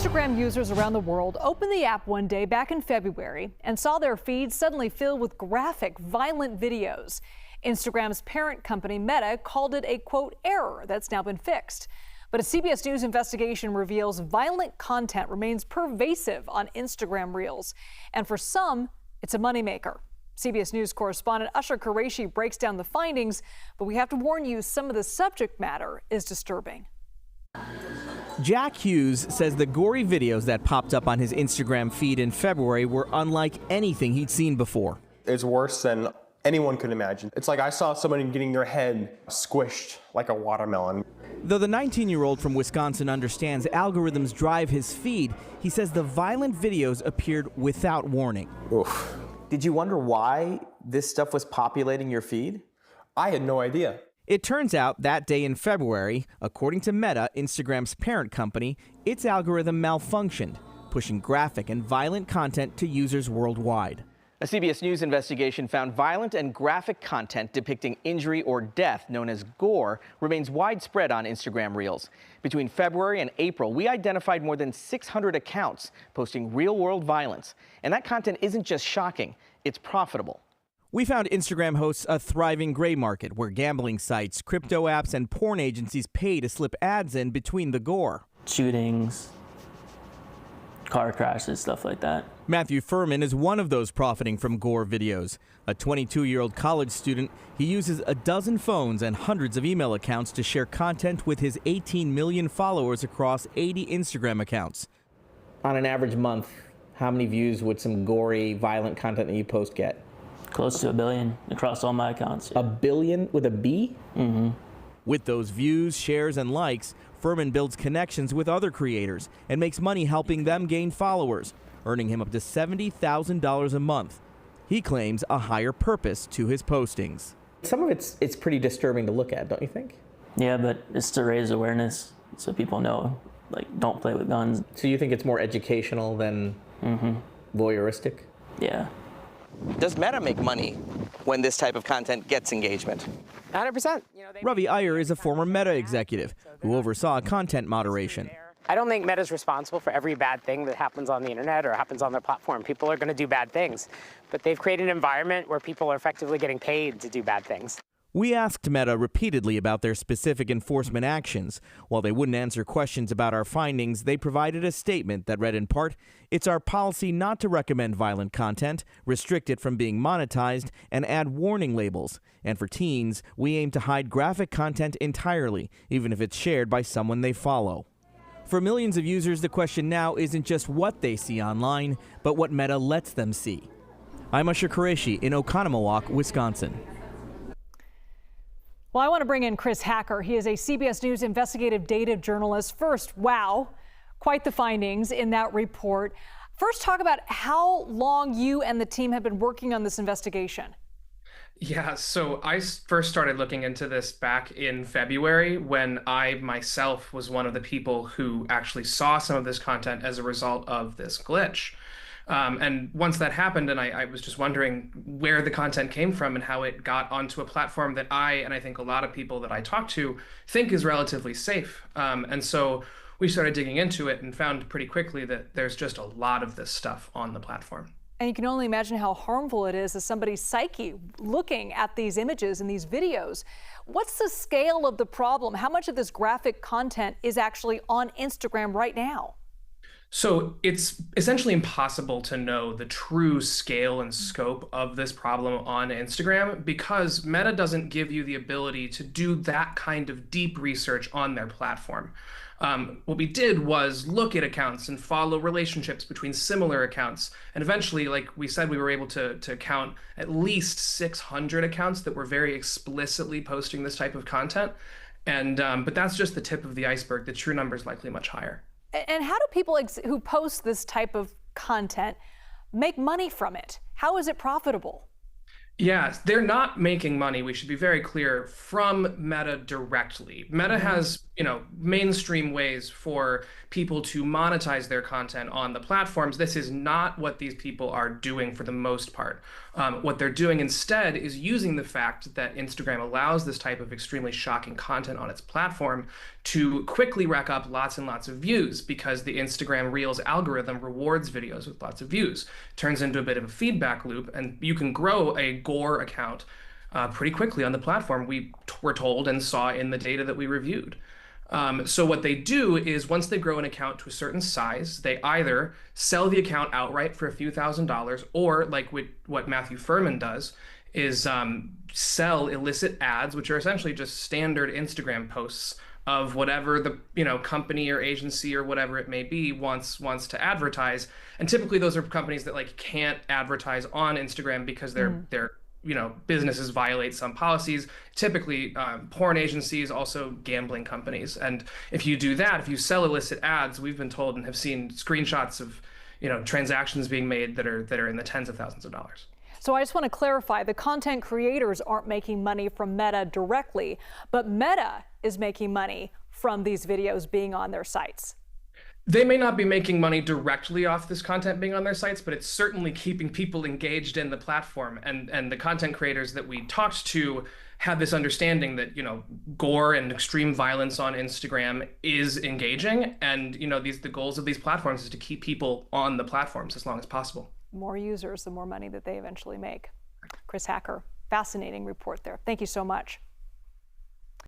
Instagram users around the world opened the app one day back in February and saw their feeds suddenly filled with graphic, violent videos. Instagram's parent company, Meta, called it a, quote, error that's now been fixed. But a CBS News investigation reveals violent content remains pervasive on Instagram Reels. And for some, it's a moneymaker. CBS News correspondent Usher Qureshi breaks down the findings, but we have to warn you, some of the subject matter is disturbing. Jack Hughes says the gory videos that popped up on his Instagram feed in February were unlike anything he'd seen before. It's worse than anyone could imagine. It's like I saw somebody getting their head squished like a watermelon. Though the 19-year-old from Wisconsin understands algorithms drive his feed, he says the violent videos appeared without warning. Oof. Did you wonder why this stuff was populating your feed? I had no idea. It turns out that day in February, according to Meta, Instagram's parent company, its algorithm malfunctioned, pushing graphic and violent content to users worldwide. A CBS News investigation found violent and graphic content depicting injury or death, known as gore, remains widespread on Instagram Reels. Between February and April, we identified more than 600 accounts posting real-world violence. And that content isn't just shocking, it's profitable. We found Instagram hosts a thriving gray market where gambling sites, crypto apps, and porn agencies pay to slip ads in between the gore. Shootings, car crashes, stuff like that. Matthew Furman is one of those profiting from gore videos. A 22-year-old college student, he uses a dozen phones and hundreds of email accounts to share content with his 18 million followers across 80 Instagram accounts. On an average month, how many views would some gory, violent content that you post get? Close to 1 billion across all my accounts. Yeah. 1 billion with a B? Mm-hmm. With those views, shares, and likes, Furman builds connections with other creators and makes money helping them gain followers, earning him up to $70,000 a month. He claims a higher purpose to his postings. Some of it's pretty disturbing to look at, don't you think? Yeah, but it's to raise awareness so people know, like, don't play with guns. So you think it's more educational than voyeuristic? Yeah. Does Meta make money when this type of content gets engagement? 100%. Ravi Iyer is a former Meta executive who oversaw content moderation. I don't think Meta's responsible for every bad thing that happens on the internet or happens on their platform. People are going to do bad things, but they've created an environment where people are effectively getting paid to do bad things. We asked Meta repeatedly about their specific enforcement actions. While they wouldn't answer questions about our findings, they provided a statement that read in part, "It's our policy not to recommend violent content, restrict it from being monetized, and add warning labels. And for teens, we aim to hide graphic content entirely, even if it's shared by someone they follow." For millions of users, the question now isn't just what they see online, but what Meta lets them see. I'm Usher Qureshi in Oconomowoc, Wisconsin. Well, I want to bring in Chris Hacker. He is a CBS News investigative data journalist. First, wow, quite the findings in that report. First, talk about how long you and the team have been working on this investigation. Yeah, so I first started looking into this back in February when I myself was one of the people who actually saw some of this content as a result of this glitch. And once that happened, and I was just wondering where the content came from and how it got onto a platform that I think a lot of people that I talk to think is relatively safe. And so we started digging into it and found pretty quickly that there's just a lot of this stuff on the platform. And you can only imagine how harmful it is to somebody's psyche looking at these images and these videos. What's the scale of the problem? How much of this graphic content is actually on Instagram right now? So it's essentially impossible to know the true scale and scope of this problem on Instagram because Meta doesn't give you the ability to do that kind of deep research on their platform. What we did was look at accounts and follow relationships between similar accounts. And eventually, like we said, we were able to count at least 600 accounts that were very explicitly posting this type of content. And but that's just the tip of the iceberg. The true number is likely much higher. And how do people who post this type of content make money from it? How is it profitable? Yeah, they're not making money. We should be very clear from Meta directly. Meta has, mainstream ways for people to monetize their content on the platforms. This is not what these people are doing for the most part. What they're doing instead is using the fact that Instagram allows this type of extremely shocking content on its platform to quickly rack up lots and lots of views, because the Instagram Reels algorithm rewards videos with lots of views. Turns into a bit of a feedback loop, and you can grow a gore account pretty quickly on the platform, we were told and saw in the data that we reviewed. So what they do is, once they grow an account to a certain size, they either sell the account outright for a few $1,000s, or like what Matthew Furman does, is sell illicit ads, which are essentially just standard Instagram posts of whatever the company or agency or whatever it may be wants to advertise. And typically those are companies that can't advertise on Instagram because their businesses violate some policies, typically porn agencies, also gambling companies. And if you do that, if you sell illicit ads, we've been told and have seen screenshots of transactions being made that are in the tens of thousands of dollars. So I just want to clarify, the content creators aren't making money from Meta directly, but Meta is making money from these videos being on their sites. They may not be making money directly off this content being on their sites, but it's certainly keeping people engaged in the platform. And the content creators that we talked to had this understanding that, gore and extreme violence on Instagram is engaging. And, the goals of these platforms is to keep people on the platforms as long as possible. More users, the more money that they eventually make. Chris Hacker, fascinating report there. Thank you so much.